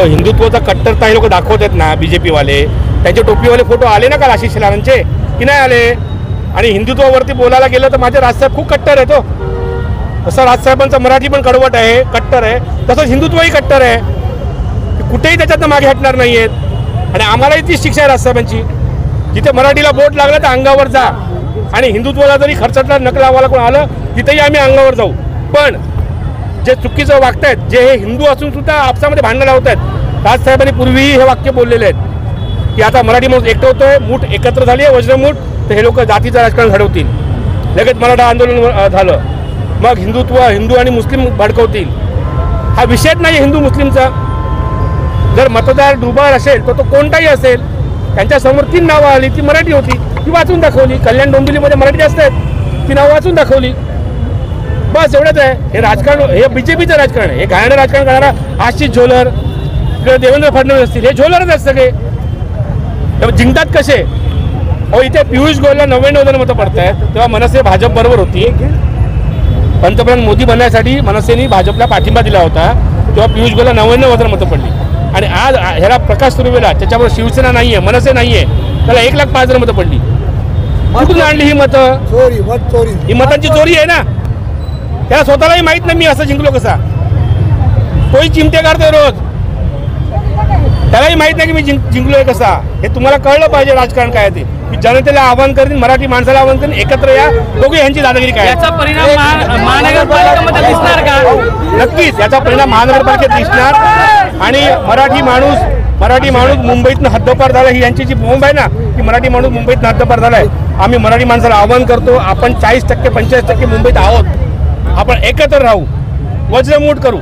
हिंदुत्वाचा कट्टरता हे लोक दाखवत आहेत ना बीजेपी वाले, त्यांचे टोपीवाले फोटो आले ना काल आशिष शेलारांचे की नाही आले? आणि हिंदुत्वावरती बोलायला गेलं तर माझे राजसाहेब खूप कट्टर आहे. तो तसं राजसाहेबांचं मराठी पण कडवट आहे, कट्टर आहे, तसंच हिंदुत्वही कट्टर आहे. कुठेही त्याच्यातनं मागे हटणार नाही आहेत. आणि आम्हालाही तीच शिक्षा आहे राजसाहेबांची. जिथे मराठीला बोट लागलं तर अंगावर जा, आणि हिंदुत्वाला जरी खर्चातला नक लावायला कोण आलं तिथेही आम्ही अंगावर जाऊ. पण जे चुकीचं वागतायत, जे हे हिंदू असून सुद्धा आपसामध्ये भांडणं लावत आहेत, राजसाहेबांनी पूर्वीही हे वाक्य बोललेले आहेत की आता मराठी माणूस एकटं होतोय, मूठ एकत्र झाली आहे वज्रमूठ, तर हे लोक जातीचं राजकारण घडवतील. लगेच मराठा आंदोलन झालं, मग हिंदू आणि मुस्लिम भडकवतील. हा विषयच नाही हिंदू मुस्लिमचा. जर मतदार डुबार असेल तर तो कोणताही असेल, त्यांच्यासमोर 3 नावं आली, ती मराठी होती, ती वाचून दाखवली. कल्याण डोंबिवलीमध्ये मराठी जास्त आहेत, ती नावं वाचून दाखवली. बस एवढंच आहे. हे राजकारण, हे बीजेपीचं राजकारण आहे. हे घाणेरडं राजकारण करणारा आशिष झोलर, इकडे देवेंद्र फडणवीस असतील, हे झोलरच आहेत सगळे. जिंकतात कसे? इथे पियुष गोयलला 99 मतं पडत आहेत, तेव्हा मनसे भाजप बरोबर होती. पंतप्रधान मोदी बनण्यासाठी मनसेने भाजपला पाठिंबा दिला होता, तेव्हा पियुष गोयलला 99 मतं पडली. आणि आज ह्याला प्रकाश सुर्वेला, त्याच्याबरोबर शिवसेना नाहीये, मनसे नाहीये, त्याला 1,05,000 मतं पडली. कुठून आणली ही मतं? चोरी. ही मतांची चोरी आहे ना. त्याला स्वतःलाही माहित नाही मी असं जिंकलो कसा. तोही चिमटे काढतोय रोज, त्यालाही माहित नाही की मी जिंकलोय कसा. हे तुम्हाला कळलं पाहिजे राजकारण काय ते. मी जनतेला आवाहन करीन, मराठी माणसाला आवाहन करीन, एकत्र या, दोघे यांची दादागिरी काय. याचा परिणाम महानगरपालिकेमध्ये दिसणार का? नक्कीच याचा परिणाम महानगरपालिकेत दिसणार. आणि मराठी माणूस मुंबईतनं हद्दपार झाला, ही यांची जी बोंब आहे ना, की मराठी माणूस मुंबईतनं हद्दपार झालाय. आम्ही मराठी माणसाला आवाहन करतो, आपण 40% 45% मुंबईत आहोत, आपण एकत्र राहू, वज्रमूठ करू.